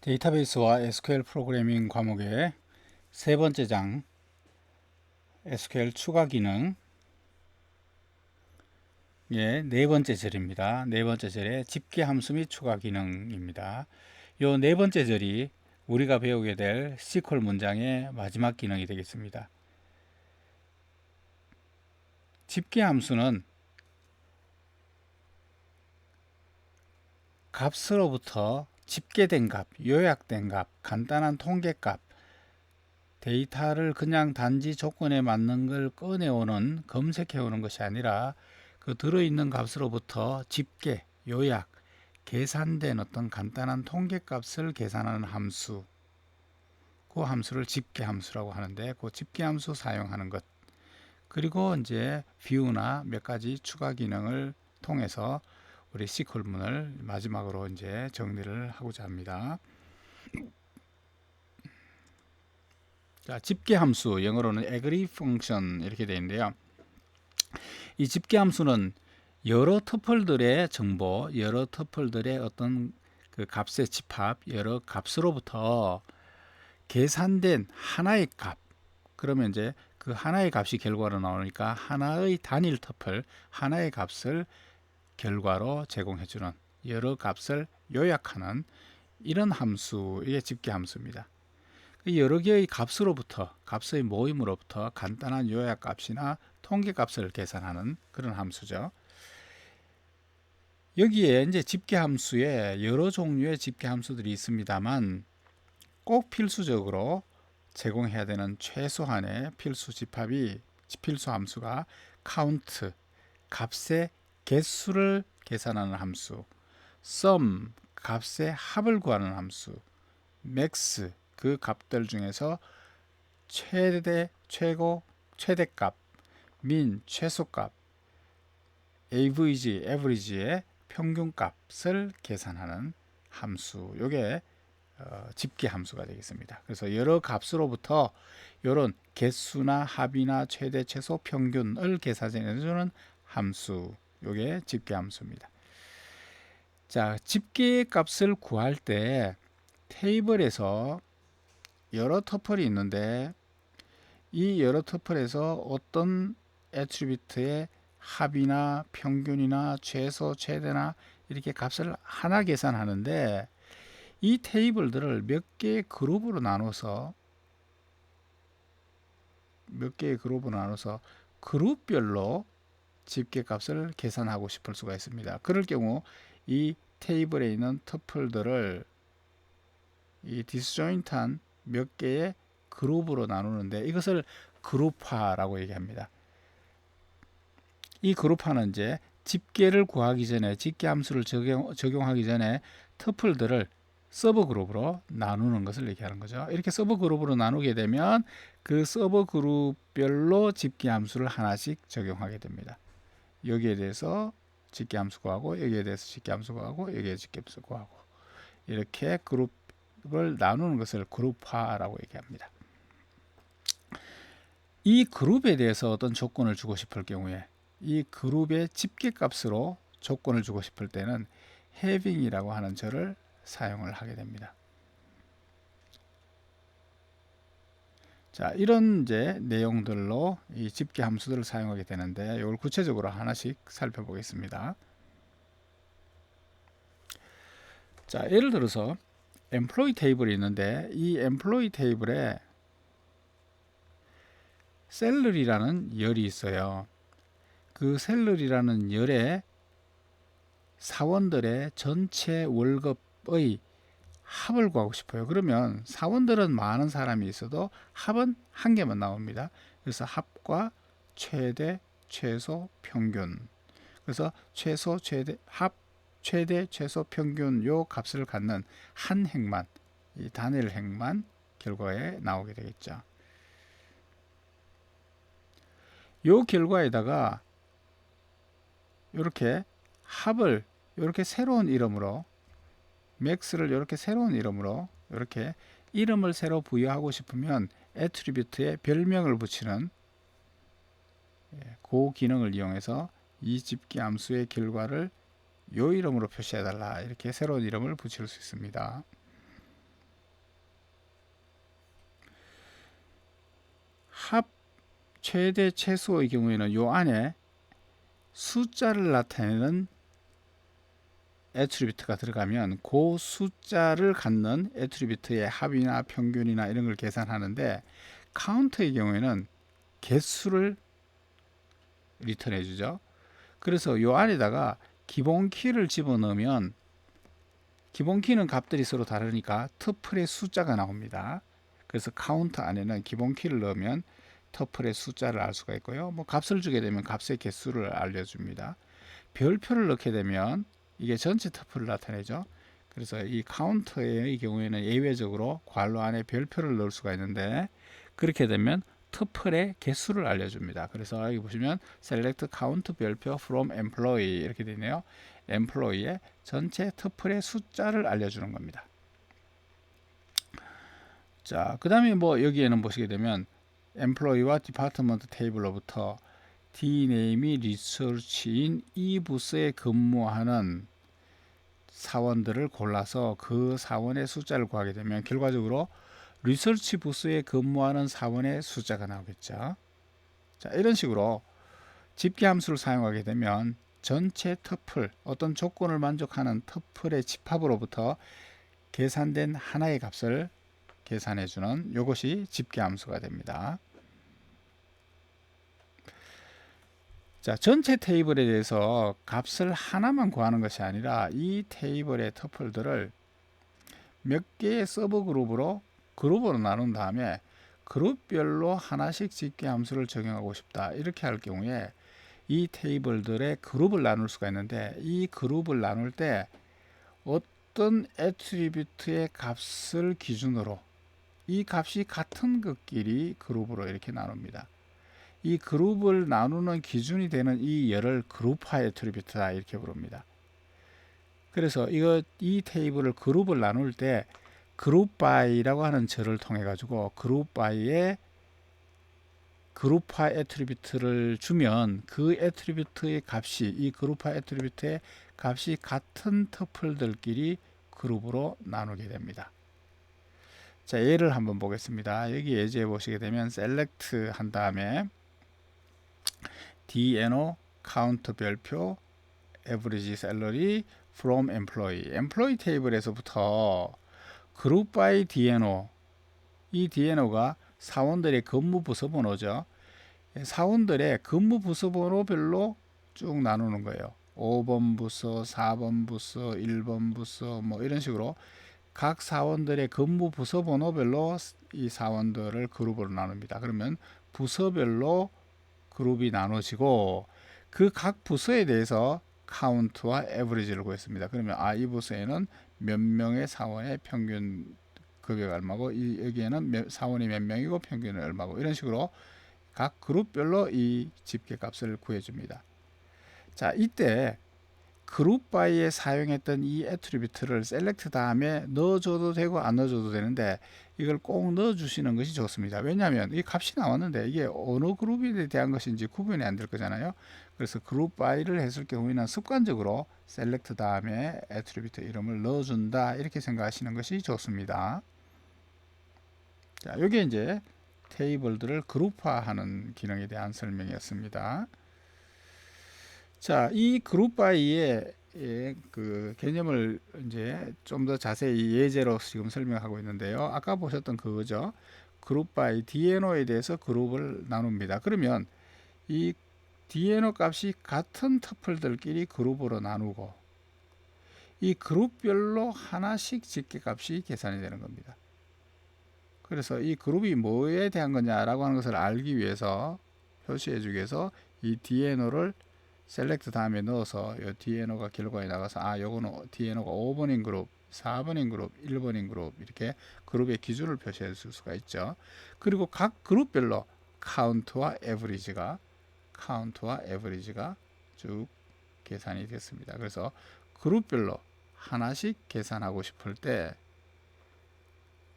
데이터베이스와 SQL 프로그래밍 과목의 세 번째 장 SQL 추가 기능의 네 번째 절입니다. 네 번째 절의 집계 함수 및 추가 기능입니다. 이 네 번째 절이 우리가 배우게 될 SQL 문장의 마지막 기능이 되겠습니다. 집계 함수는 값으로부터 집계된 값, 요약된 값, 간단한 통계값, 데이터를 그냥 단지 조건에 맞는 걸 꺼내오는, 검색해오는 것이 아니라 그 들어있는 값으로부터 집계, 요약, 계산된 어떤 간단한 통계값을 계산하는 함수, 그 함수를 집계함수라고 하는데, 그 집계함수 사용하는 것, 그리고 이제 view나 몇 가지 추가 기능을 통해서 우리 SQL문을 마지막으로 이제 정리를 하고자 합니다. 자, 집계함수, 영어로는 agree function 이렇게 되어 있는데요. 이 집계함수는 여러 터플들의 정보, 여러 터플들의 어떤 그 값의 집합, 여러 값으로부터 계산된 하나의 값, 그러면 이제 그 하나의 값이 결과로 나오니까 하나의 단일 터플, 하나의 값을 결과로 제공해주는, 여러 값을 요약하는 이런 함수의 집계함수입니다. 여러 개의 값으로부터, 값의 모임으로부터 간단한 요약값이나 통계값을 계산하는 그런 함수죠. 여기에 이제 집계함수에 여러 종류의 집계함수들이 있습니다만 꼭 필수적으로 제공해야 되는 최소한의 필수 집합이, 필수 함수가 count, 값의 개수를 계산하는 함수, sum, 값의 합을 구하는 함수, max, 그 값들 중에서 최대, 최고, 최대값, 민, 최소값, average의 평균값을 계산하는 함수, 요게 집계 함수가 되겠습니다. 그래서 여러 값으로부터 이런 개수나 합이나 최대, 최소, 평균을 계산해주는 함수, 요게 집계 함수입니다. 자, 집계 값을 구할 때 테이블에서 여러 터플이 있는데 이 여러 터플에서 어떤 애트리뷰트의 합이나 평균이나 최소, 최대나 이렇게 값을 하나 계산하는데 이 테이블들을 몇 개의 그룹으로 나눠서 그룹별로 집계값을 계산하고 싶을 수가 있습니다. 그럴 경우 이 테이블에 있는 터플들을 이 디스조인트한 몇 개의 그룹으로 나누는데 이것을 그룹화라고 얘기합니다. 이 그룹화는 이제 집계를 구하기 전에, 집계 함수를 적용하기 전에 터플들을 서브 그룹으로 나누는 것을 얘기하는 거죠. 이렇게 서브 그룹으로 나누게 되면 그 서브 그룹별로 집계 함수를 하나씩 적용하게 됩니다. 여기에 대해서 집계 함수 구하고, 여기에 대해서 집계 함수 구하고, 여기에 집계 함수 구하고, 이렇게 그룹을 나누는 것을 그룹화라고 얘기합니다. 이 그룹에 대해서 어떤 조건을 주고 싶을 경우에 이 그룹의 집계값으로 조건을 주고 싶을 때는 having이라고 하는 절을 사용을 하게 됩니다. 자, 이런 이제 내용들로 이 집계 함수들을 사용하게 되는데 이걸 구체적으로 하나씩 살펴보겠습니다. 자, 예를 들어서 employee 테이블이 있는데 이 employee 테이블에 salary라는 열이 있어요. 그 salary라는 열에 사원들의 전체 월급의 합을 구하고 싶어요. 그러면 사원들은 많은 사람이 있어도 합은 한 개만 나옵니다. 그래서 합과 최대, 최소, 평균. 그래서 최소, 최대, 합, 최대, 최소, 평균 요 값을 갖는 한 행만, 이 단일 행만 결과에 나오게 되겠죠. 요 결과에다가 이렇게 합을 이렇게 새로운 이름으로, 맥스를 이렇게 새로운 이름으로, 이렇게 이름을 새로 부여하고 싶으면 애트리뷰트에 별명을 붙이는 그 기능을 이용해서 이 집계 함수의 결과를 요 이름으로 표시해 달라, 이렇게 새로운 이름을 붙일 수 있습니다. 합 최대 최소의 경우에는 요 안에 숫자를 나타내는 애트리뷰트가 들어가면 그 숫자를 갖는 애트리뷰트의 합이나 평균이나 이런 걸 계산하는데, 카운트의 경우에는 개수를 리턴해 주죠. 그래서 요 안에다가 기본 키를 집어넣으면, 기본 키는 값들이 서로 다르니까 터플의 숫자가 나옵니다. 그래서 카운트 안에는 기본 키를 넣으면 터플의 숫자를 알 수가 있고요. 뭐 값을 주게 되면 값의 개수를 알려줍니다. 별표를 넣게 되면 이게 전체 터플을 나타내죠. 그래서 이 카운트의 경우에는 예외적으로 괄호 안에 별표를 넣을 수가 있는데, 그렇게 되면 터플의 개수를 알려줍니다. 그래서 여기 보시면 select count 별표 from employee 이렇게 되네요. employee의 전체 터플의 숫자를 알려주는 겁니다. 자, 그 다음에 뭐 여기에는 보시게 되면 employee와 department 테이블로부터 dname이 리서치인 이 부서에 근무하는 사원들을 골라서 그 사원의 숫자를 구하게 되면 결과적으로 리서치 부서에 근무하는 사원의 숫자가 나오겠죠. 자, 이런 식으로 집계 함수를 사용하게 되면 전체 터플, 어떤 조건을 만족하는 터플의 집합으로부터 계산된 하나의 값을 계산해 주는 이것이 집계 함수가 됩니다. 자, 전체 테이블에 대해서 값을 하나만 구하는 것이 아니라 이 테이블의 터플들을 몇 개의 서브 그룹으로 나눈 다음에 그룹별로 하나씩 집계 함수를 적용하고 싶다, 이렇게 할 경우에 이 테이블들의 그룹을 나눌 수가 있는데, 이 그룹을 나눌 때 어떤 애트리뷰트의 값을 기준으로 이 값이 같은 것끼리 그룹으로 이렇게 나눕니다. 이 그룹을 나누는 기준이 되는 이 열을 그룹화 애트리뷰트다, 이렇게 부릅니다. 그래서 이 테이블을 그룹을 나눌 때 그룹 바이라고 하는 절을 통해 가지고 그룹 바이의 그룹화 애트리뷰트를 주면 그 애트리뷰트의 값이, 이 그룹화 애트리뷰트의 값이 같은 터플들끼리 그룹으로 나누게 됩니다. 자, 예를 한번 보겠습니다. 여기 예제에 보시게 되면 select 한 다음에 DNO count 별표 average salary from employee 테이블에서부터 group by DNO, 이 DNO가 사원들의 근무 부서 번호죠. 사원들의 근무 부서 번호별로 쭉 나누는 거예요. 5번 부서, 4번 부서, 1번 부서, 뭐 이런 식으로 각 사원들의 근무 부서 번호별로 이 사원들을 그룹으로 나눕니다. 그러면 부서별로 그룹이 나눠지고 그 각 부서에 대해서 카운트와 에버리지를 구했습니다. 그러면 이 부서에는 몇 명의 사원의 평균 급여가 얼마고, 여기에는 사원이 몇 명이고 평균은 얼마고, 이런 식으로 각 그룹별로 이 집계값을 구해줍니다. 자, 이때 그룹 바이에 사용했던 이 애트리뷰트를 셀렉트 다음에 넣어줘도 되고 안 넣어줘도 되는데, 이걸 꼭 넣어주시는 것이 좋습니다. 왜냐하면 이 값이 나왔는데 이게 어느 그룹에 대한 것인지 구분이 안 될 거잖아요. 그래서 그룹 바이를 했을 경우에는 습관적으로 셀렉트 다음에 애트리뷰트 이름을 넣어준다, 이렇게 생각하시는 것이 좋습니다. 자, 이게 이제 테이블들을 그룹화하는 기능에 대한 설명이었습니다. 자, 이 그룹 바이의 그 개념을 이제 좀 더 자세히 예제로 지금 설명하고 있는데요. 아까 보셨던 그거죠. 그룹 바이 DNO에 대해서 그룹을 나눕니다. 그러면 이 DNO 값이 같은 터플들끼리 그룹으로 나누고 이 그룹별로 하나씩 집계값이 계산이 되는 겁니다. 그래서 이 그룹이 뭐에 대한 거냐라고 하는 것을 알기 위해서, 표시해 주기 위해서 이 DNO를 셀렉트 다음에 넣어서 이 DNO가 결과에 나가서 요거는 DNO가 5번인 그룹, 4번인 그룹, 1번인 그룹, 이렇게 그룹의 기준을 표시해 줄 수가 있죠. 그리고 각 그룹별로 카운트와 에버리지가 쭉 계산이 됐습니다. 그래서 그룹별로 하나씩 계산하고 싶을 때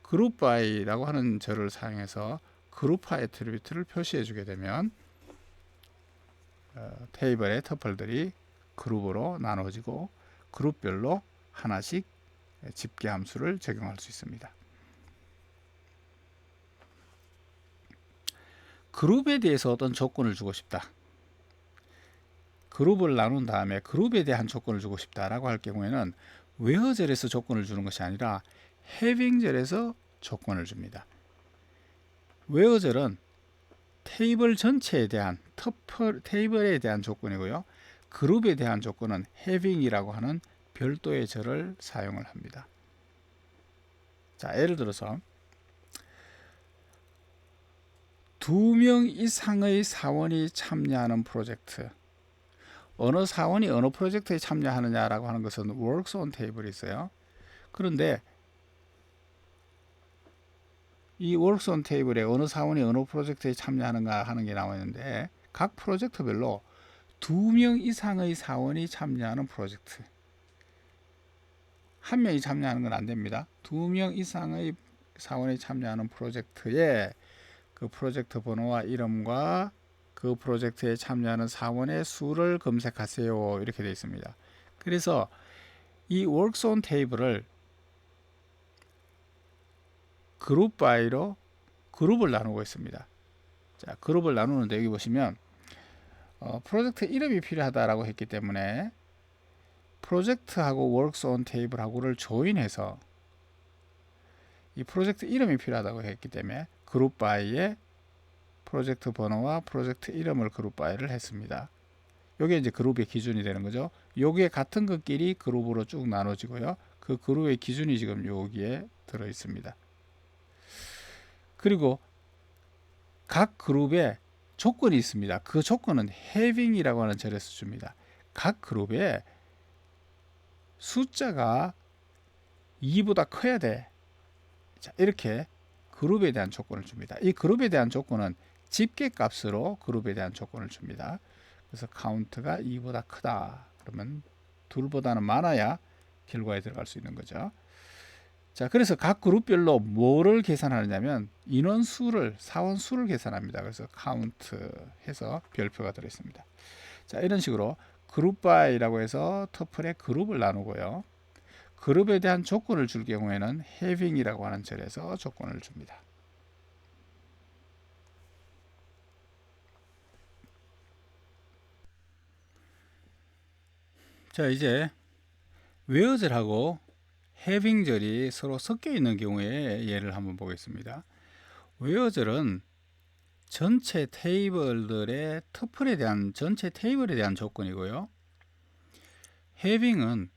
그룹 바이라고 하는 절을 사용해서 그룹화 애트리뷰트를 표시해 주게 되면 테이블의 터플들이 그룹으로 나눠지고 그룹별로 하나씩 집계 함수를 적용할 수 있습니다. 그룹에 대해서 어떤 조건을 주고 싶다. 그룹을 나눈 다음에 그룹에 대한 조건을 주고 싶다라고 할 경우에는 where절에서 조건을 주는 것이 아니라 having절에서 조건을 줍니다. where절은 테이블 전체에 대한 테이블에 대한 조건이고요. 그룹에 대한 조건은 having이라고 하는 별도의 절을 사용을 합니다. 자, 예를 들어서 2명 이상의 사원이 참여하는 프로젝트. 어느 사원이 어느 프로젝트에 참여하느냐라고 하는 것은 works on table이 있어요. 그런데 이 works on table에 어느 사원이 어느 프로젝트에 참여하는가 하는 게 나와 있는데 각 프로젝트별로 2명 이상의 사원이 참여하는 프로젝트. 한 명이 참여하는 건 안 됩니다. 2명 이상의 사원이 참여하는 프로젝트에 그 프로젝트 번호와 이름과 그 프로젝트에 참여하는 사원의 수를 검색하세요. 이렇게 되어 있습니다. 그래서 이 works on table을 그룹 바이로 그룹을 나누고 있습니다. 자, 그룹을 나누는데 여기 보시면 프로젝트 이름이 필요하다라고 했기 때문에 프로젝트하고 works on table하고를 조인해서 이 프로젝트 이름이 필요하다고 했기 때문에 그룹 바이에 프로젝트 번호와 프로젝트 이름을 그룹 바이를 했습니다. 요게 이제 그룹의 기준이 되는 거죠. 요게 같은 것끼리 그룹으로 쭉 나눠지고요. 그 그룹의 기준이 지금 여기에 들어 있습니다. 그리고 각 그룹에 조건이 있습니다. 그 조건은 having이라고 하는 절에서 줍니다. 각 그룹에 숫자가 2보다 커야 돼. 자, 이렇게 그룹에 대한 조건을 줍니다. 이 그룹에 대한 조건은 집계값으로 그룹에 대한 조건을 줍니다. 그래서 카운트가 2보다 크다. 그러면 둘보다는 많아야 결과에 들어갈 수 있는 거죠. 자, 그래서 각 그룹별로 뭐를 계산하느냐면 인원수를, 사원수를 계산합니다. 그래서 카운트 해서 별표가 들어있습니다. 자, 이런 식으로 그룹 바이라고 해서 터플에 그룹을 나누고요. 그룹에 대한 조건을 줄 경우에는 having이라고 하는 절에서 조건을 줍니다. 자, 이제 where절하고 having절이 서로 섞여 있는 경우에 예를 한번 보겠습니다. where절은 전체 테이블들의 터플에 대한 전체 테이블에 대한 조건이고요. having은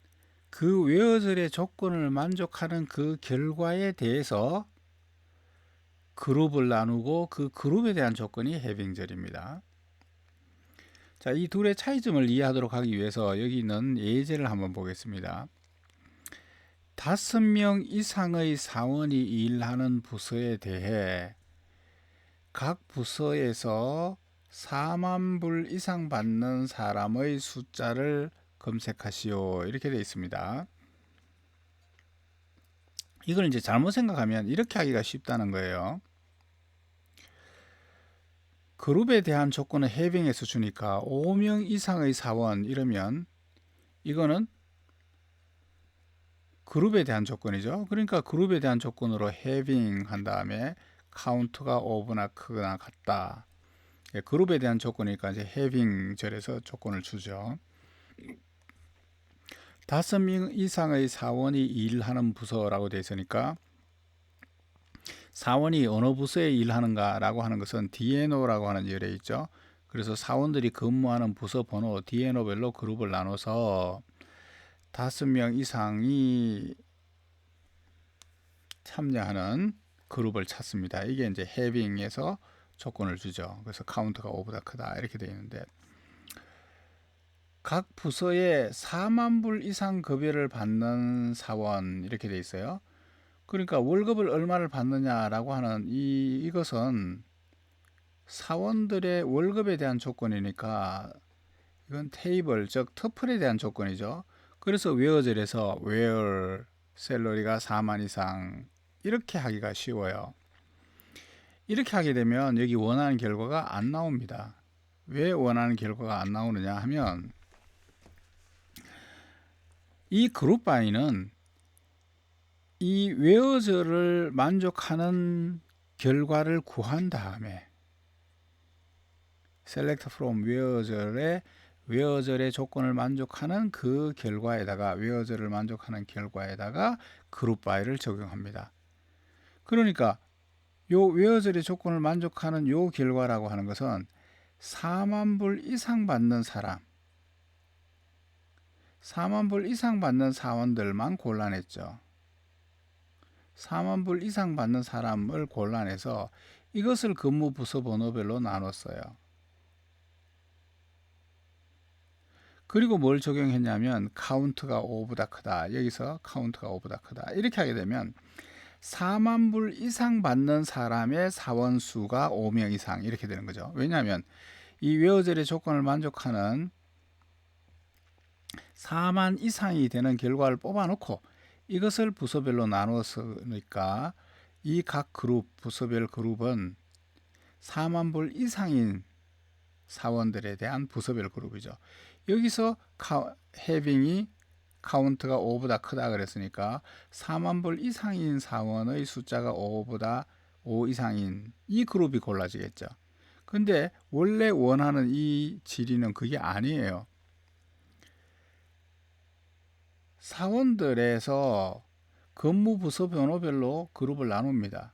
그 where절의 조건을 만족하는 그 결과에 대해서 그룹을 나누고 그 그룹에 대한 조건이 having절입니다. 자, 이 둘의 차이점을 이해하도록 하기 위해서 여기 있는 예제를 한번 보겠습니다. 5명 이상의 사원이 일하는 부서에 대해 각 부서에서 4만 불 이상 받는 사람의 숫자를 검색하시오. 이렇게 되어 있습니다. 이걸 이제 잘못 생각하면 이렇게 하기가 쉽다는 거예요. 그룹에 대한 조건은 having에서 주니까 5명 이상의 사원 이러면 이거는 그룹에 대한 조건이죠. 그러니까 그룹에 대한 조건으로 having 한 다음에 카운트가 5보다 크거나 같다. 그룹에 대한 조건이니까 이제 having 절에서 조건을 주죠. 5명 이상의 사원이 일하는 부서라고 되어 있으니까 사원이 어느 부서에 일하는가 라고 하는 것은 DNO라고 하는 열에 있죠. 그래서 사원들이 근무하는 부서 번호 DNO별로 그룹을 나눠서 5명 이상이 참여하는 그룹을 찾습니다. 이게 이제 having에서 조건을 주죠. 그래서 카운트가 5보다 크다 이렇게 되어 있는데 각 부서에 4만 불 이상 급여를 받는 사원 이렇게 되어 있어요. 그러니까 월급을 얼마를 받느냐라고 하는 이것은 사원들의 월급에 대한 조건이니까 이건 테이블 즉 터플에 대한 조건이죠. 그래서 where절에서 where 샐러리가 4만 이상 이렇게 하기가 쉬워요. 이렇게 하게 되면 여기 원하는 결과가 안 나옵니다. 왜 원하는 결과가 안 나오느냐 하면 이 그룹 바이는 이 where절을 만족하는 결과를 구한 다음에 select from where절의 조건을 만족하는 그 결과에다가 where절을 만족하는 결과에다가 그룹 바이를 적용합니다. 그러니까 요 where절의 조건을 만족하는 요 결과라고 하는 것은 4만 불 이상 받는 사람, 4만 불 이상 받는 사원들만 골라냈죠. 4만 불 이상 받는 사람을 골라내서 이것을 근무 부서 번호별로 나눴어요. 그리고 뭘 적용했냐면 카운트가 5보다 크다. 여기서 카운트가 5보다 크다. 이렇게 하게 되면 4만 불 이상 받는 사람의 사원 수가 5명 이상 이렇게 되는 거죠. 왜냐하면 이 웨어젤의 조건을 만족하는 4만 이상이 되는 결과를 뽑아놓고 이것을 부서별로 나누었으니까 이 각 그룹, 부서별 그룹은 4만 불 이상인 사원들에 대한 부서별 그룹이죠. 여기서 having이 카운트가 5보다 크다 그랬으니까 4만 불 이상인 사원의 숫자가 5보다 5 이상인 이 그룹이 골라지겠죠. 근데 원래 원하는 이 질의는 그게 아니에요. 사원들에서 근무 부서 번호별로 그룹을 나눕니다.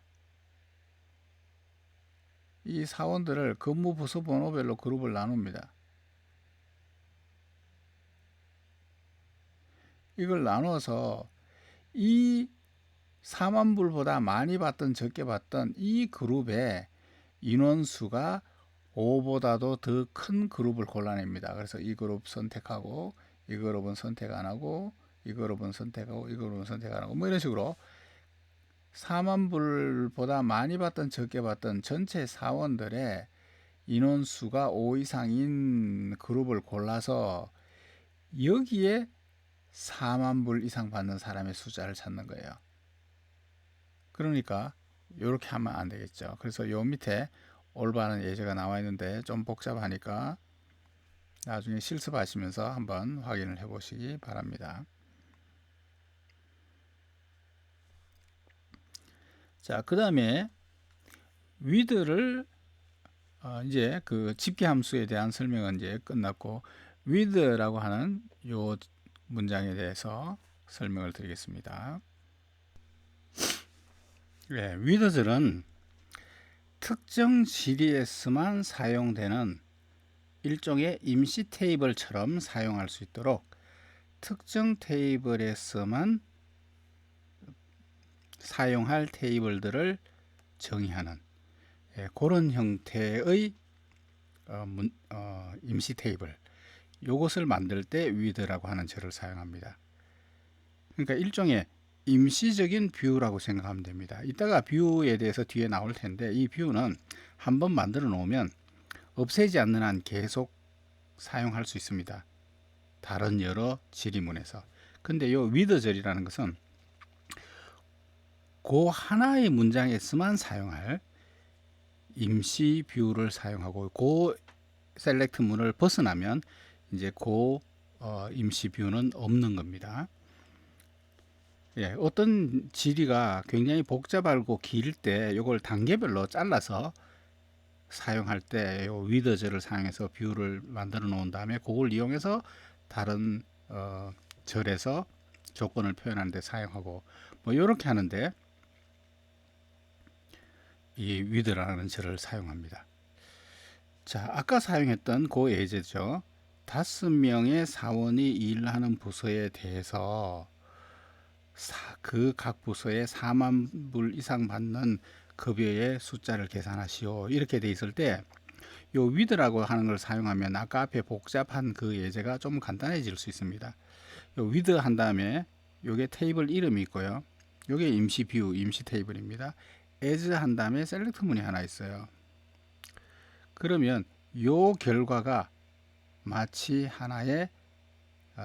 이 사원들을 근무 부서 번호별로 그룹을 나눕니다. 이걸 나눠서 이 4만 불보다 많이 받던 적게 받던 이 그룹의 인원수가 5보다도 더 큰 그룹을 골라냅니다. 그래서 이 그룹 선택하고 이 그룹은 선택 안 하고 이 그룹은 선택하고 이 그룹은 선택 안 하고 뭐 이런 식으로 4만 불보다 많이 받던 적게 받던 전체 사원들의 인원수가 5 이상인 그룹을 골라서 여기에 4만 불 이상 받는 사람의 숫자를 찾는 거예요. 그러니까 이렇게 하면 안 되겠죠. 그래서 요 밑에 올바른 예제가 나와 있는데 좀 복잡하니까 나중에 실습하시면서 한번 확인을 해 보시기 바랍니다. 자, 그 다음에 with를 이제 그 집계 함수에 대한 설명은 이제 끝났고 with라고 하는 요 문장에 대해서 설명을 드리겠습니다. 네, with절은 특정 질의에서만 사용되는 일종의 임시 테이블처럼 사용할 수 있도록 특정 테이블에서만 사용할 테이블들을 정의하는 그런 형태의 임시 테이블, 이것을 만들 때 with라고 하는 절을 사용합니다. 그러니까 일종의 임시적인 뷰라고 생각하면 됩니다. 이따가 뷰에 대해서 뒤에 나올 텐데 이 뷰는 한번 만들어 놓으면 없애지 않는 한 계속 사용할 수 있습니다. 다른 여러 지리문에서. 근데 이 with절이라는 것은 그 하나의 문장에서만 사용할 임시 뷰를 사용하고 그 셀렉트 문을 벗어나면 이제 그 임시 뷰는 없는 겁니다. 예, 어떤 지리가 굉장히 복잡하고 길 때 이걸 단계별로 잘라서 사용할 때 with절을 사용해서 뷰를 만들어 놓은 다음에 그걸 이용해서 다른 절에서 조건을 표현하는 데 사용하고 뭐 이렇게 하는데 이 with라는 절을 사용합니다. 자, 아까 사용했던 그 예제죠. 5명의 사원이 일하는 부서에 대해서 그 각 부서에 4만 불 이상 받는 급여의 숫자를 계산하시오. 이렇게 돼 있을 때 요 with라고 하는 걸 사용하면 아까 앞에 복잡한 그 예제가 좀 간단해질 수 있습니다. 요 with 한 다음에 요게 테이블 이름이 있고요. 요게 임시 뷰, 임시 테이블입니다. as 한 다음에 셀렉트 문이 하나 있어요. 그러면 요 결과가 마치 하나의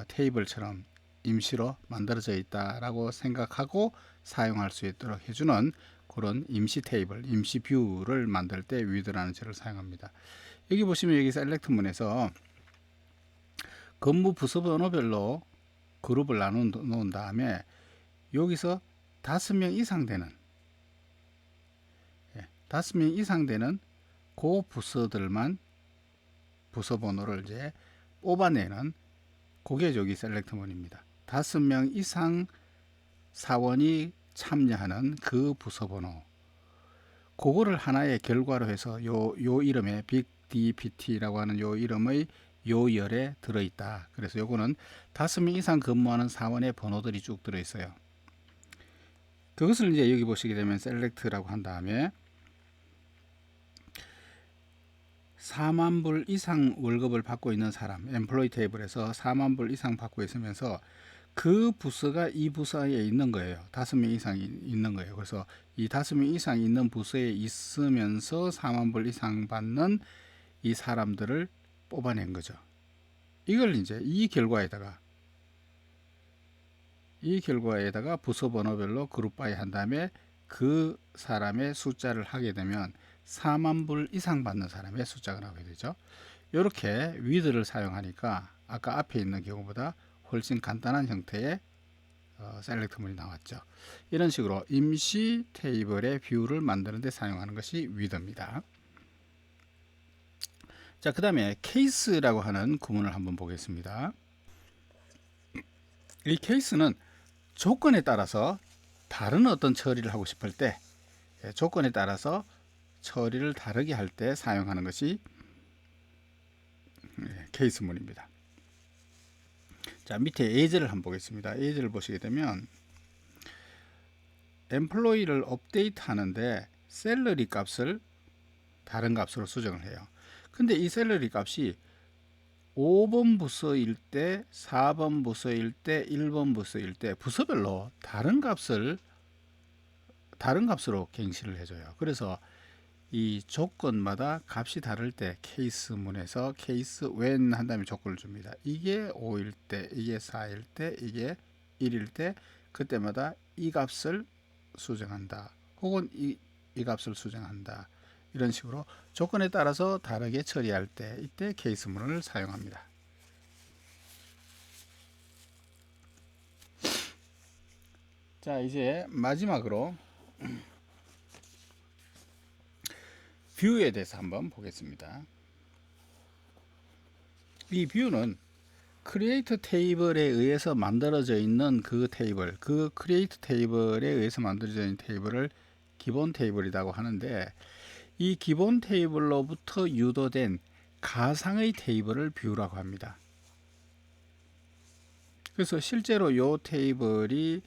테이블처럼 임시로 만들어져 있다라고 생각하고 사용할 수 있도록 해주는 그런 임시 테이블, 임시 뷰를 만들 때 with라는 절을 사용합니다. 여기 보시면 여기 셀렉트 문에서 근무 부서 번호별로 그룹을 나눈 다음에 여기서 5명 이상 되는 5명 이상 되는 그 부서들만 부서 번호를 이제 뽑아내는 그게 저기 셀렉트문입니다. 5명 이상 사원이 참여하는 그 부서 번호, 그거를 하나의 결과로 해서 요 이름에 빅DPT라고 하는 요 이름의 요 열에 들어있다. 그래서 요거는 5명 이상 근무하는 사원의 번호들이 쭉 들어있어요. 그것을 이제 여기 보시게 되면 셀렉트라고 한 다음에 4만 불 이상 월급을 받고 있는 사람, 엠플로이 테이블에서 4만 불 이상 받고 있으면서 그 부서가 이 부서에 있는 거예요. 5명 이상이 있는 거예요. 그래서 이 5명 이상 있는 부서에 있으면서 4만 불 이상 받는 이 사람들을 뽑아낸 거죠. 이걸 이제 이 결과에다가 부서 번호별로 그룹 바이 한 다음에 그 사람의 숫자를 하게 되면 4만 불 이상 받는 사람의 숫자가 나오게 되죠. 이렇게 위드를 사용하니까 아까 앞에 있는 경우보다 훨씬 간단한 형태의 셀렉트문이 나왔죠. 이런 식으로 임시 테이블의 뷰를 만드는 데 사용하는 것이 위드입니다. 자, 그 다음에 케이스라고 하는 구문을 한번 보겠습니다. 이 케이스는 조건에 따라서 다른 어떤 처리를 하고 싶을 때, 조건에 따라서 처리를 다르게 할 때 사용하는 것이 케이스문입니다. 자, 밑에 예제를 한번 보겠습니다. 예제를 보시게 되면 엠플로이를 업데이트 하는데 셀러리 값을 다른 값으로 수정을 해요. 근데 이 셀러리 값이 5번 부서일 때, 4번 부서일 때, 1번 부서일 때 부서별로 다른 값으로 갱신을 해줘요. 그래서 이 조건마다 값이 다를 때 케이스문에서 케이스 when 한 다음에 조건을 줍니다. 이게 5일 때, 이게 4일 때, 이게 1일 때 그때마다 이 값을 수정한다. 혹은 이 값을 수정한다. 이런 식으로 조건에 따라서 다르게 처리할 때 이때 케이스문을 사용합니다. 자, 이제 마지막으로 뷰에 대해서 한번 보겠습니다. 이 뷰는 크리에이트 테이블에 의해서 만들어져 있는 그 테이블, 그 크리에이트 테이블에 의해서 만들어져 있는 테이블을 기본 테이블이라고 하는데, 이 기본 테이블로부터 유도된 가상의 테이블을 뷰라고 합니다. 그래서 실제로 이 테이블이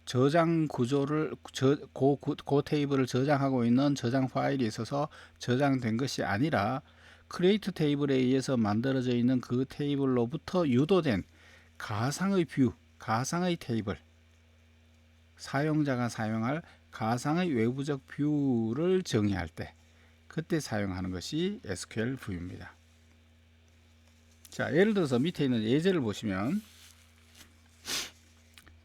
저장 구조를 그 테이블을 저장하고 있는 저장 파일이 있어서 저장된 것이 아니라 크리에이트 테이블에 의해서 만들어져 있는 그 테이블로부터 유도된 가상의 뷰, 가상의 테이블, 사용자가 사용할 가상의 외부적 뷰를 정의할 때 그때 사용하는 것이 SQL 뷰입니다. 자, 예를 들어서 밑에 있는 예제를 보시면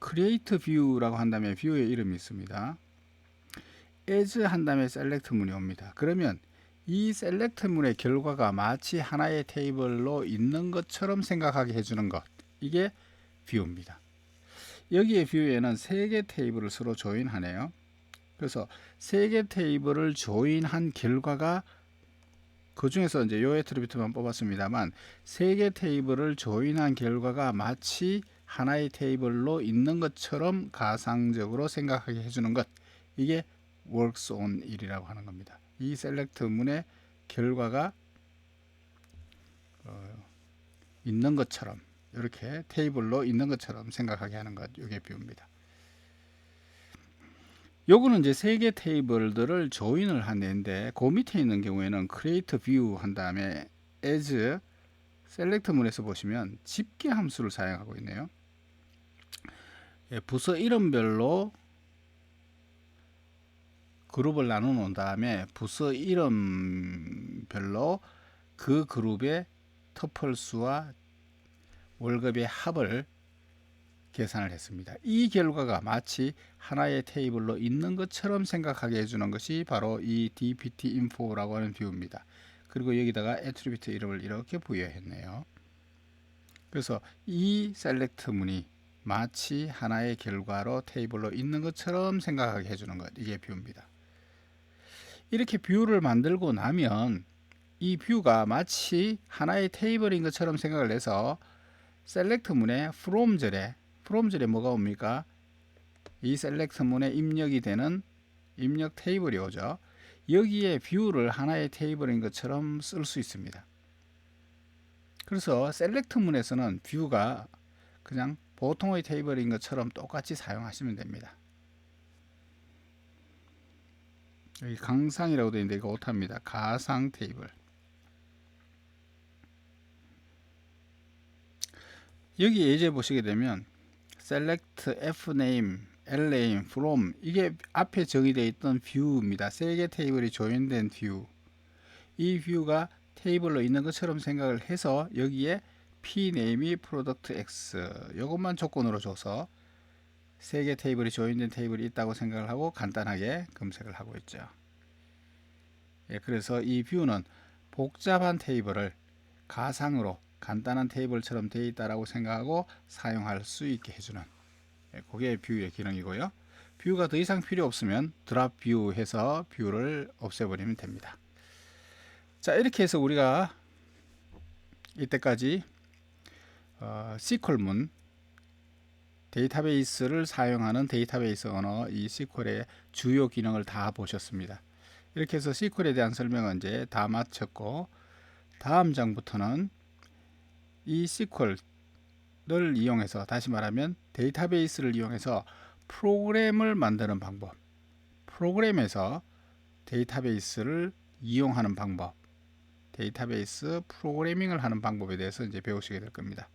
create view라고 한 다음에 뷰의 이름이 있습니다. as 한 다음에 select 문이 옵니다. 그러면 이 select 문의 결과가 마치 하나의 테이블로 있는 것처럼 생각하게 해주는 것, 이게 뷰입니다. 여기에 뷰에는 3개 테이블을 서로 조인하네요. 그래서 3개 테이블을 조인한 결과가 그 중에서 이제 요 애트리뷰트만 뽑았습니다만 3개 테이블을 조인한 결과가 마치 하나의 테이블로 있는 것처럼 가상적으로 생각하게 해주는 것, 이게 works on 일이라고 하는 겁니다. 이 셀렉트 문의 결과가 있는 것처럼, 이렇게 테이블로 있는 것처럼 생각하게 하는 것, 이게 뷰입니다. 요거는 이제 3개 테이블들을 조인을 하는데, 그 밑에 있는 경우에는 create view 한 다음에 as select 문에서 보시면 집계 함수를 사용하고 있네요. 부서 이름별로 그룹을 나눠 놓은 다음에 부서 이름별로 그 그룹의 터플 수와 월급의 합을 계산을 했습니다. 이 결과가 마치 하나의 테이블로 있는 것처럼 생각하게 해주는 것이 바로 이 dpt info라고 하는 뷰입니다. 그리고 여기다가 애트리뷰트 이름을 이렇게 부여했네요. 그래서 이 셀렉트 문이 마치 하나의 결과로 테이블로 있는 것처럼 생각하게 해주는 것, 이게 뷰입니다. 이렇게 뷰를 만들고 나면 이 뷰가 마치 하나의 테이블인 것처럼 생각을 해서 셀렉트 문에 from절에 뭐가 옵니까? 이 셀렉트 문에 입력이 되는 입력 테이블이 오죠. 여기에 뷰를 하나의 테이블인 것처럼 쓸 수 있습니다. 그래서 셀렉트 문에서는 뷰가 그냥 보통의 테이블인 것처럼 똑같이 사용하시면 됩니다. 여기 강상이라고 되어 있는데 이거 오타입니다. 가상 테이블. 여기 예제 보시게 되면 select fname, lname, from 이게 앞에 정의되어 있던 뷰입니다. 세 개 테이블이 조인된 뷰. 이 뷰가 테이블로 있는 것처럼 생각을 해서 여기에 pname이 product x 이것만 조건으로 줘서 세 개 테이블이 조인된 테이블이 있다고 생각을 하고 간단하게 검색을 하고 있죠. 예, 그래서 이 뷰는 복잡한 테이블을 가상으로 간단한 테이블처럼 되어 있다라고 생각하고 사용할 수 있게 해주는, 예, 그게 뷰의 기능이고요. 뷰가 더 이상 필요 없으면 드랍 뷰 해서 뷰를 없애버리면 됩니다. 자, 이렇게 해서 우리가 이때까지 SQL문 데이터베이스를 사용하는 데이터베이스 언어 이 SQL의 주요 기능을 다 보셨습니다. 이렇게 해서 SQL에 대한 설명은 이제 다 마쳤고, 다음 장부터는 이 SQL을 이용해서, 다시 말하면 데이터베이스를 이용해서 프로그램을 만드는 방법, 프로그램에서 데이터베이스를 이용하는 방법, 데이터베이스 프로그래밍을 하는 방법에 대해서 이제 배우시게 될 겁니다.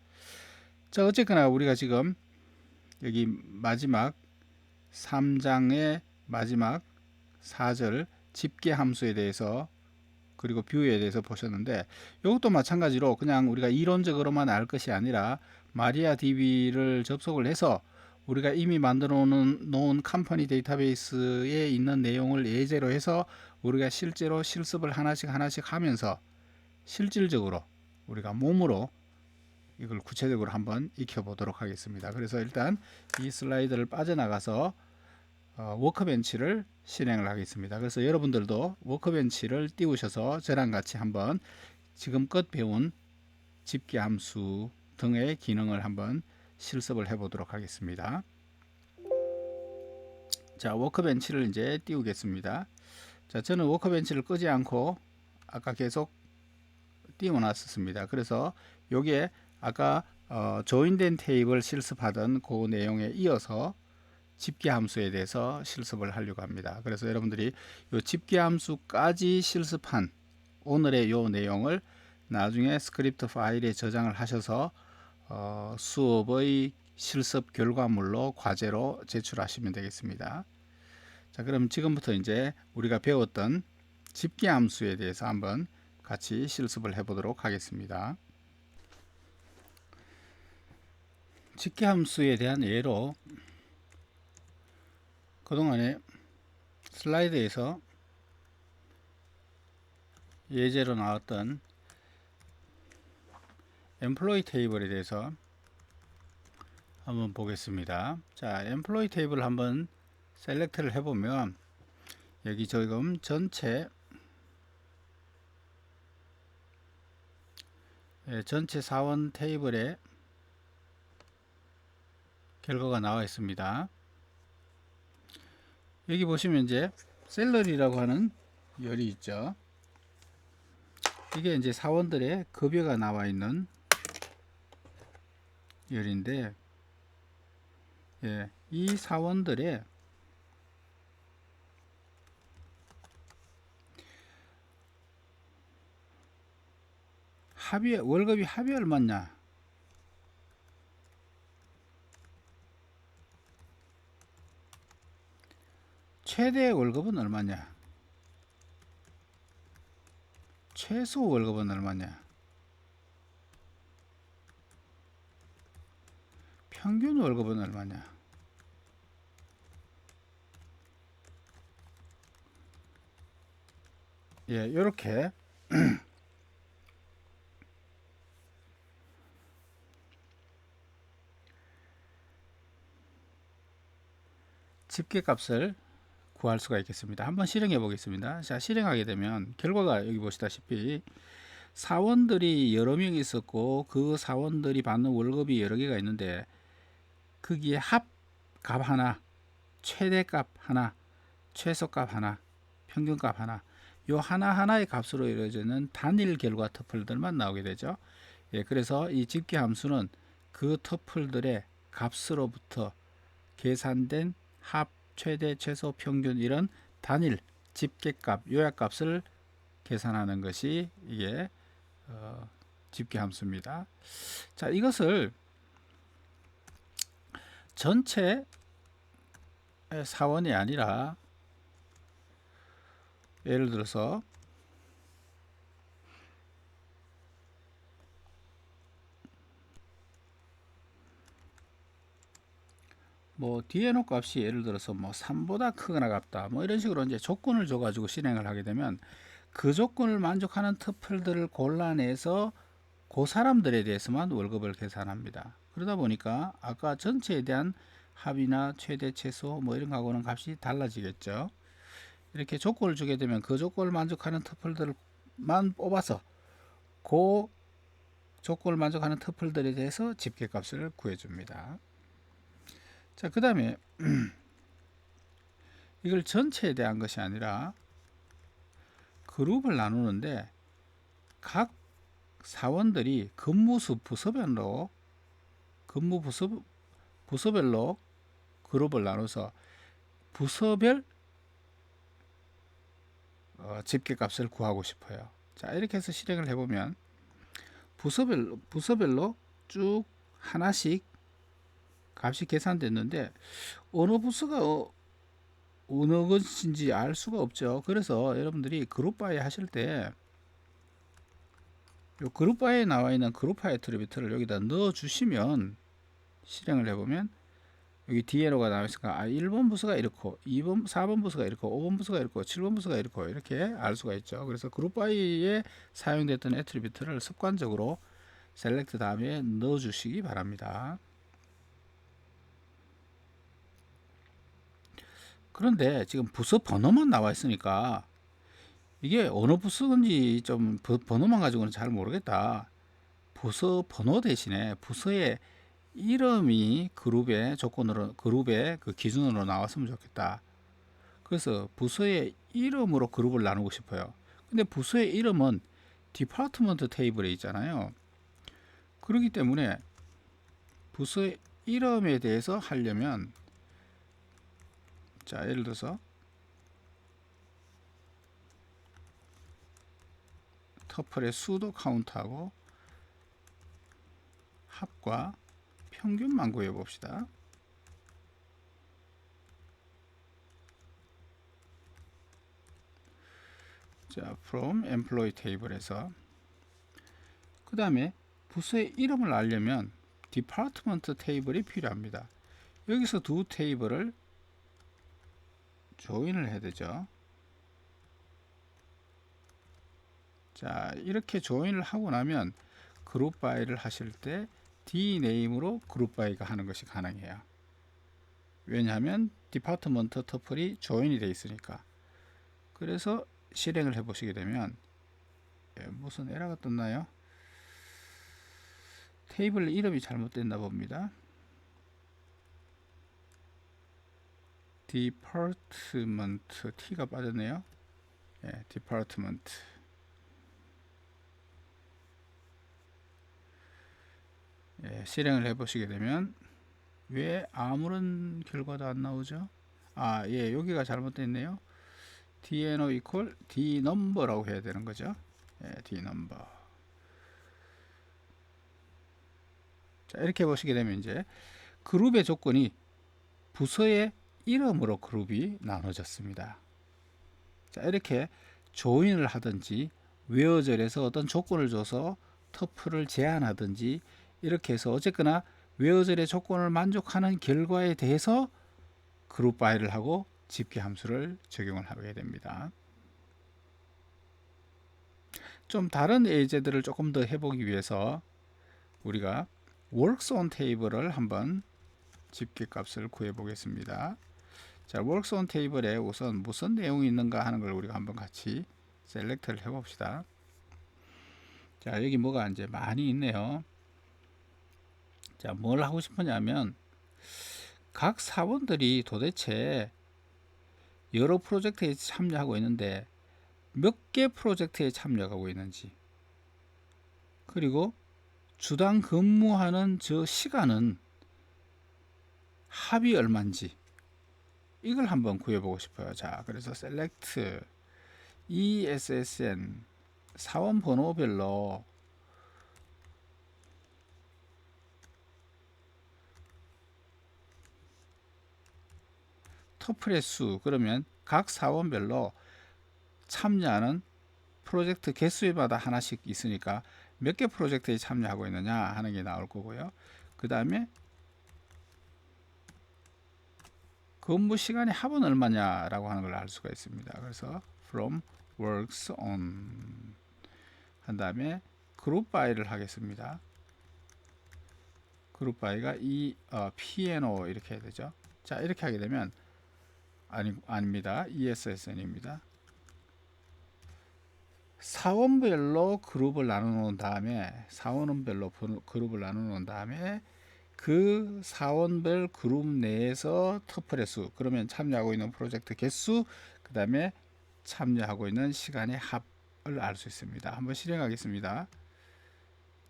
자, 어쨌거나 우리가 지금 여기 마지막 3장의 마지막 4절 집계 함수에 대해서 그리고 뷰에 대해서 보셨는데, 이것도 마찬가지로 그냥 우리가 이론적으로만 알 것이 아니라 마리아DB를 접속을 해서 우리가 이미 만들어 놓은 컴퍼니 데이터베이스에 있는 내용을 예제로 해서 우리가 실제로 실습을 하나씩 하면서 실질적으로 우리가 몸으로 이걸 구체적으로 한번 익혀보도록 하겠습니다. 그래서 일단 이 슬라이드를 빠져나가서 워크벤치를 실행을 하겠습니다. 그래서 여러분들도 워크벤치를 띄우셔서 저랑 같이 한번 지금껏 배운 집계 함수 등의 기능을 한번 실습을 해 보도록 하겠습니다. 자, 워크벤치를 이제 띄우겠습니다. 자, 저는 워크벤치를 끄지 않고 아까 계속 띄워놨었습니다. 그래서 요게 아까 조인된 테이블 실습하던 그 내용에 이어서 집계 함수에 대해서 실습을 하려고 합니다. 그래서 여러분들이 요 집계 함수까지 실습한 오늘의 요 내용을 나중에 스크립트 파일에 저장을 하셔서 수업의 실습 결과물로 과제로 제출하시면 되겠습니다. 자, 그럼 지금부터 이제 우리가 배웠던 집계 함수에 대해서 한번 같이 실습을 해 보도록 하겠습니다. 집계 함수에 대한 예로 그동안에 슬라이드에서 예제로 나왔던 엠플로이 테이블에 대해서 한번 보겠습니다. 자, 엠플로이 테이블 한번 셀렉트를 해보면 여기 지금 전체 사원 테이블에 결과가 나와 있습니다. 여기 보시면 이제 셀러리라고 하는 열이 있죠. 이게 이제 사원들의 급여가 나와 있는 열인데, 예, 이 사원들의 월급이 합이 얼마냐? 최대 월급은 얼마냐? 최소 월급은 얼마냐? 평균 월급은 얼마냐? 예, 이렇게 집계값을 구할 수가 있겠습니다. 한번 실행해 보겠습니다. 자, 실행하게 되면 결과가 여기 보시다시피 사원들이 여러 명 있었고 그 사원들이 받는 월급이 여러 개가 있는데 거기에 합값 하나, 최대값 하나, 최소값 하나, 평균값 하나, 요 하나하나의 값으로 이루어지는 단일 결과 터플들만 나오게 되죠. 예, 그래서 이 집계 함수는 그 터플들의 값으로부터 계산된 합, 최대, 최소, 평균 이런 단일 집계값, 요약값을 계산하는 것이 이게 집계 함수입니다. 자, 이것을 전체 사원이 아니라 예를 들어서 뭐 뒤에놓 값이 예를 들어서 뭐 3보다 크거나 같다 뭐 이런 식으로 이제 조건을 줘 가지고 실행을 하게 되면 그 조건을 만족하는 터플들을 골라내서 그 사람들에 대해서만 월급을 계산합니다. 그러다 보니까 아까 전체에 대한 합이나 최대 최소 뭐 이런 거하고는 값이 달라지겠죠. 이렇게 조건을 주게 되면 그 조건을 만족하는 터플들만 뽑아서 그 조건을 만족하는 터플들에 대해서 집계값을 구해줍니다. 자, 그 다음에 이걸 전체에 대한 것이 아니라 그룹을 나누는데 각 사원들이 근무수 부서별로 부서별로 그룹을 나눠서 부서별 집계값을 구하고 싶어요. 자, 이렇게 해서 실행을 해보면 부서별로 쭉 하나씩 값이 계산됐는데 어느 부서가 어느 것인지 알 수가 없죠. 그래서 여러분들이 그룹 바이 하실 때 요 그룹 바이에 나와 있는 그룹 바이 애트리뷰트를 여기다 넣어 주시면 실행을 해보면 여기 DNO가 나와 있으니까 1번 부서가 이렇고 2번 4번 부서가 이렇고 5번 부서가 이렇고 7번 부서가 이렇고 이렇게 알 수가 있죠. 그래서 그룹 바이에 사용됐던 애트리뷰트를 습관적으로 셀렉트 다음에 넣어 주시기 바랍니다. 그런데 지금 부서 번호만 나와 있으니까 이게 어느 부서인지 좀 번호만 가지고는 잘 모르겠다. 부서 번호 대신에 부서의 이름이 그룹의 조건으로 그룹의 그 기준으로 나왔으면 좋겠다. 그래서 부서의 이름으로 그룹을 나누고 싶어요. 근데 부서의 이름은 디파트먼트 테이블에 있잖아요. 그렇기 때문에 부서의 이름에 대해서 하려면 자, 예를 들어서 터플의 수도 카운트하고 합과 평균만 구해 봅시다. 자, from employee table에서 그 다음에 부서의 이름을 알려면 department 테이블이 필요합니다. 여기서 두 테이블을 조인을 해야 되죠. 자, 이렇게 조인을 하고 나면 그룹 바이를 하실 때 dname으로 그룹 바이가 하는 것이 가능해요. 왜냐하면 디파트먼트 터플이 조인이 되어 있으니까. 그래서 실행을 해 보시게 되면 무슨 에러가 떴나요? 테이블 이름이 잘못됐나 봅니다. 디파트먼트 T가 빠졌네요. 예, 디파트먼트. 예, 실행을 해 보시게 되면 왜 아무런 결과도 안 나오죠? 아, 예, 여기가 잘못됐네요. dno equal d number라고 해야 되는 거죠. 예, d number. 자, 이렇게 보시게 되면 이제 그룹의 조건이 부서의 이름으로 그룹이 나눠졌습니다. 자, 이렇게 조인을 하든지 웨어절에서 어떤 조건을 줘서 터플을 제한하든지 이렇게 해서 어쨌거나 웨어절의 조건을 만족하는 결과에 대해서 그룹 바이를 하고 집계 함수를 적용을 하게 됩니다. 좀 다른 예제들을 조금 더 해보기 위해서 우리가 works on table을 한번 집계 값을 구해 보겠습니다. 자, works on table에 우선 무슨 내용이 있는가 하는 걸 우리가 한번 같이 셀렉트를 해 봅시다. 자, 여기 뭐가 이제 많이 있네요. 자, 뭘 하고 싶으냐면 각 사원들이 도대체 여러 프로젝트에 참여하고 있는데 몇 개 프로젝트에 참여하고 있는지, 그리고 주당 근무하는 저 시간은 합이 얼마인지 이걸 한번 구해보고 싶어요. 자, 그래서 select ESSN 사원 번호별로 터플의 수, 그러면 각 사원별로 참여하는 프로젝트 개수마다 하나씩 있으니까 몇 개 프로젝트에 참여하고 있느냐 하는 게 나올 거고요. 그 다음에 근무 시간의 합은 얼마냐라고 하는 걸 알 수가 있습니다. 그래서 from works on 한 다음에 group by를 하겠습니다. group by가 P&O 이렇게 해야 되죠. 자, 이렇게 하게 되면 아닙니다. ESSN입니다. 사원별로 그룹을 나눠 놓은 다음에 사원별로 그룹을 나눠 놓은 다음에 그 사원별 그룹 내에서 터플의 수, 그러면 참여하고 있는 프로젝트 개수, 그 다음에 참여하고 있는 시간의 합을 알 수 있습니다. 한번 실행하겠습니다.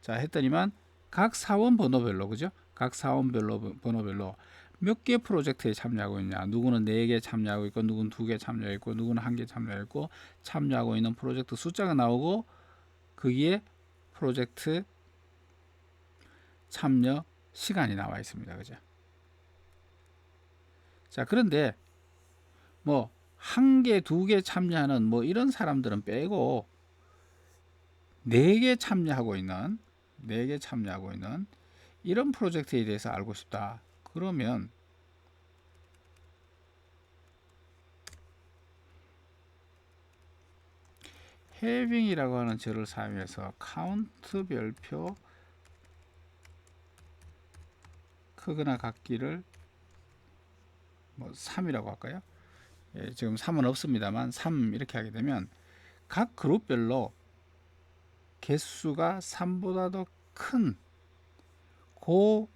자, 했더니만 각 사원 번호별로, 그죠? 각 사원별로 번호별로 몇 개 프로젝트에 참여하고 있냐, 누구는 4개 참여하고 있고, 누구는 2개 참여하고 있고, 누구는 1개 참여하고 있고, 참여하고 있는 프로젝트 숫자가 나오고, 거기에 프로젝트 참여 시간이 나와 있습니다. 그죠? 자, 그런데 뭐 1개, 2개 참여하는 뭐 이런 사람들은 빼고 4개 참여하고 있는 4개 참여하고 있는 이런 프로젝트에 대해서 알고 싶다. 그러면 having이라고 하는 절을 사용해서 카운트 별표 크거나 같기를 뭐 3이라고 할까요? 예, 지금 3은 없습니다만 3 이렇게 하게 되면 각 그룹별로 개수가 3보다 더 큰 고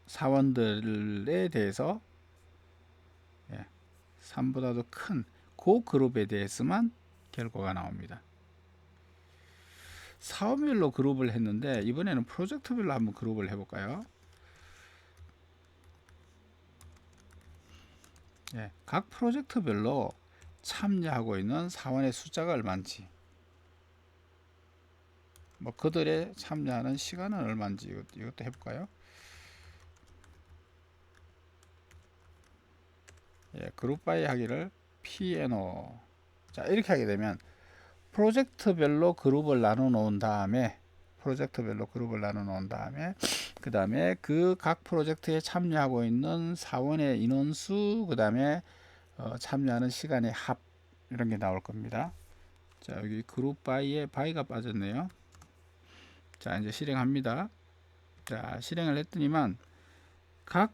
사원들에 대해서 3보다 더 큰 고 그룹에 대해서만 결과가 나옵니다. 사원별로 그룹을 했는데 이번에는 프로젝트별로 한번 그룹을 해볼까요? 각 프로젝트별로 참여하고 있는 사원의 숫자가 얼마인지, 뭐 그들의 참여하는 시간은 얼마인지 이것도 해볼까요? 그룹 바이 하기를 P&O. 자, 이렇게 하게 되면 프로젝트별로 그룹을 나눠 놓은 다음에 그 다음에 그 각 프로젝트에 참여하고 있는 사원의 인원수, 그 다음에 참여하는 시간의 합, 이런 게 나올 겁니다. 자, 여기 그룹 바이에 바이가 빠졌네요. 자, 이제 실행합니다. 자, 실행을 했더니만 각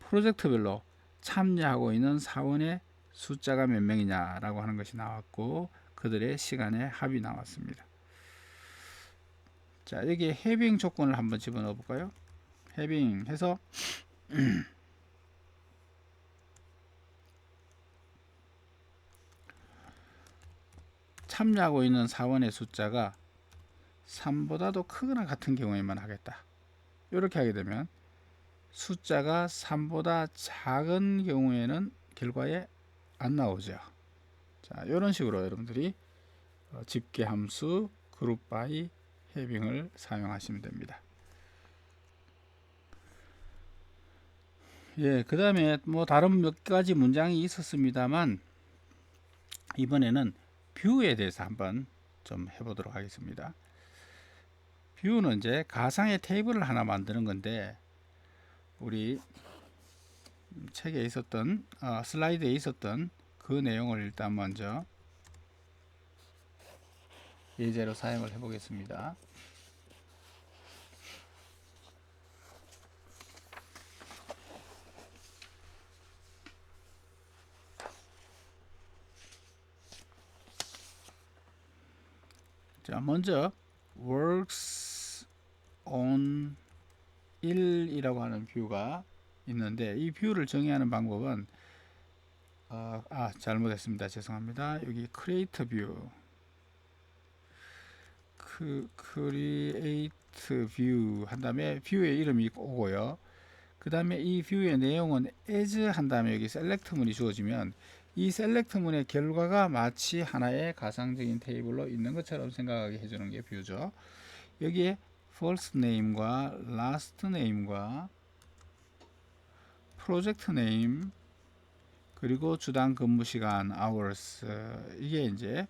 프로젝트별로 참여하고 있는 사원의 숫자가 몇 명이냐 라고 하는 것이 나왔고, 그들의 시간의 합이 나왔습니다. 자, 여기에 해빙 조건을 한번 집어넣어 볼까요? 해빙 해서 참여하고 있는 사원의 숫자가 3보다 더 크거나 같은 경우에만 하겠다. 이렇게 하게 되면 숫자가 3보다 작은 경우에는 결과에 안 나오죠. 자, 이런 식으로 여러분들이 집계 함수 그룹 바이 해빙을 사용하시면 됩니다. 예, 그 다음에 뭐 다른 몇 가지 문장이 있었습니다만 이번에는 뷰에 대해서 한번 좀 해보도록 하겠습니다. 뷰는 이제 가상의 테이블을 하나 만드는 건데, 우리 책에 있었던 슬라이드에 있었던 그 내용을 일단 먼저 예제로 사용을 해 보겠습니다. 자, 먼저 works on 1이라고 하는 뷰가 있는데 이 뷰를 정의하는 방법은 잘못했습니다. 죄송합니다. 여기 create view create view 한 다음에 뷰의 이름이 오고요. 그 다음에 이 뷰의 내용은 as 한 다음에 여기 select 문이 주어지면 이 select 문의 결과가 마치 하나의 가상적인 테이블로 있는 것처럼 생각하게 해주는 게 뷰죠. 여기에 first name과 last name과 project name 그리고 주당 근무 시간 hours 이게 이제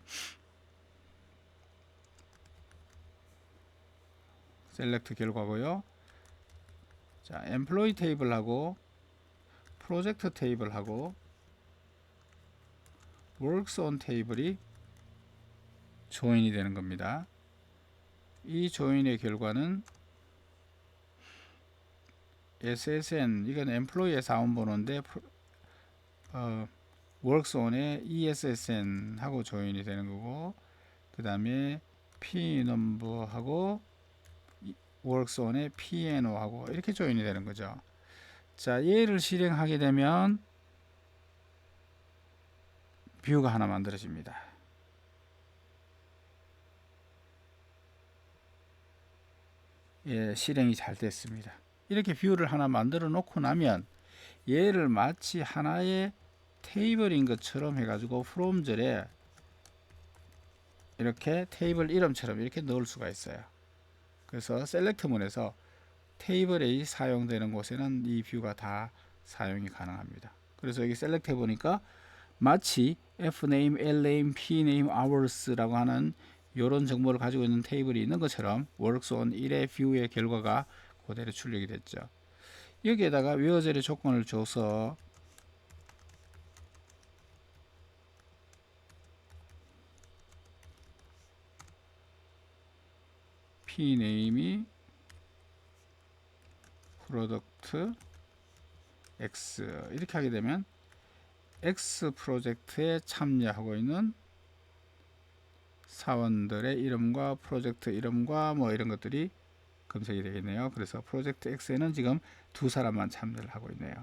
select 결과고요. 자, employee 테이블하고 프로젝트 테이블하고 works on 테이블이 조인이 되는 겁니다. 이 조인의 결과는 SSN 이건 employee의 사원번호인데 works on의 ESSN 하고 조인이 되는 거고 그 다음에 P 넘버하고 works on의 PNO 하고 이렇게 조인이 되는 거죠. 자, 얘를 실행하게 되면 뷰가 하나 만들어집니다. 예, 실행이 잘 됐습니다. 이렇게 뷰를 하나 만들어 놓고 나면 얘를 마치 하나의 테이블인 것처럼 해가지고 from 절에 이렇게 테이블 이름처럼 이렇게 넣을 수가 있어요. 그래서 셀렉트 문에서 테이블이 사용되는 곳에는 이 뷰가 다 사용이 가능합니다. 그래서 여기 셀렉트 해보니까 마치 fname, lname, pname, hours라고 하는 이런 정보를 가지고 있는 테이블이 있는 것처럼 works on 1의 뷰의 결과가 그대로 출력이 됐죠. 여기에다가 웨어젤의 조건을 줘서 pname이 product x 이렇게 하게 되면 X 프로젝트에 참여하고 있는 사원들의 이름과 프로젝트 이름과 뭐 이런 것들이 검색이 되겠네요. 그래서 프로젝트 X에는 지금 두 사람만 참여를 하고 있네요.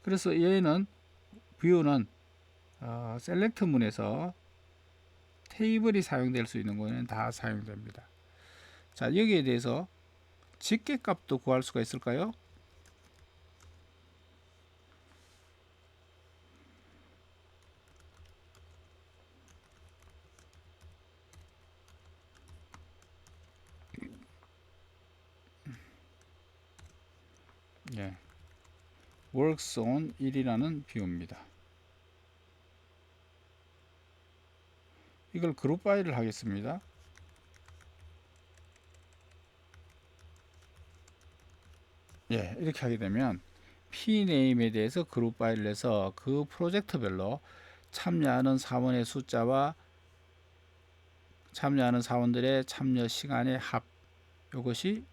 그래서 얘는 뷰는 셀렉트 문에서 테이블이 사용될 수 있는 거는 다 사용됩니다. 자, 여기에 대해서 집계값도 구할 수가 있을까요? 예. works on 1이라는 뷰입니다. 이걸 그룹 파일을 하겠습니다. 예, 이렇게 하게 되면 pname에 대해서 그룹 파일을 내서 그 프로젝트별로 참여하는 사원의 숫자와 참여하는 사원들의 참여 시간의 합 이것이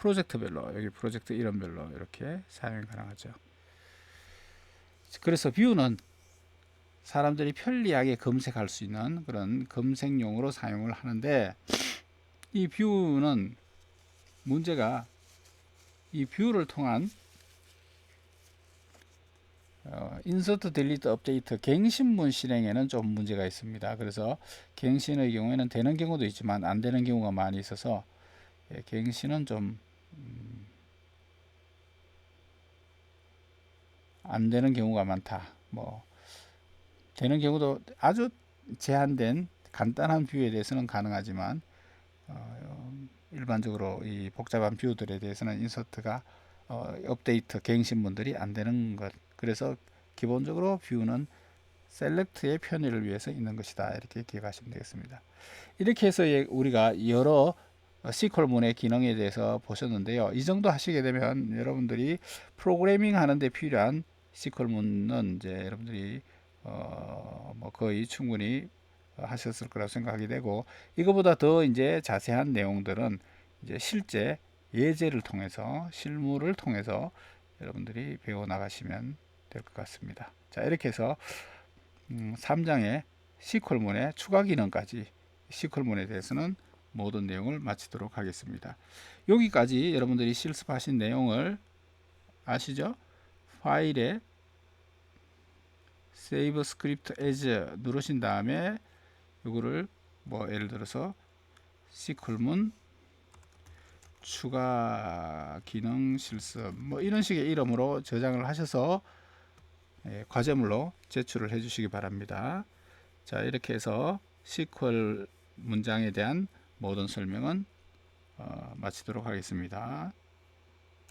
프로젝트별로 여기 프로젝트 이름별로 이렇게 사용이 가능하죠. 그래서 뷰는 사람들이 편리하게 검색할 수 있는 그런 검색용으로 사용을 하는데 이 뷰는 문제가 이 뷰를 통한 인서트, 딜리트, 업데이트, 갱신문 실행에는 좀 문제가 있습니다. 그래서 갱신의 경우에는 되는 경우도 있지만 안 되는 경우가 많이 있어서 갱신은 좀 안 되는 경우가 많다. 뭐 되는 경우도 아주 제한된 간단한 뷰에 대해서는 가능하지만 일반적으로 이 복잡한 뷰들에 대해서는 인서트가 업데이트, 갱신문들이 안 되는 것. 그래서 기본적으로 뷰는 셀렉트의 편의를 위해서 있는 것이다. 이렇게 기억하시면 되겠습니다. 이렇게 해서 우리가 여러 SQL문의 기능에 대해서 보셨는데요. 이 정도 하시게 되면 여러분들이 프로그래밍 하는데 필요한 SQL문은 이제 여러분들이 뭐 거의 충분히 하셨을 거라고 생각하게 되고 이거보다 더 이제 자세한 내용들은 이제 실제 예제를 통해서 실무를 통해서 여러분들이 배워 나가시면 될 것 같습니다. 자, 이렇게 해서 3장의 SQL문의 추가 기능까지 SQL문에 대해서는 모든 내용을 마치도록 하겠습니다. 여기까지 여러분들이 실습하신 내용을 아시죠? 파일에 Save Script As 누르신 다음에 이거를 뭐 예를 들어서 SQL문 추가 기능 실습 뭐 이런 식의 이름으로 저장을 하셔서 과제물로 제출을 해 주시기 바랍니다. 자, 이렇게 해서 SQL 문장에 대한 모든 설명은 마치도록 하겠습니다.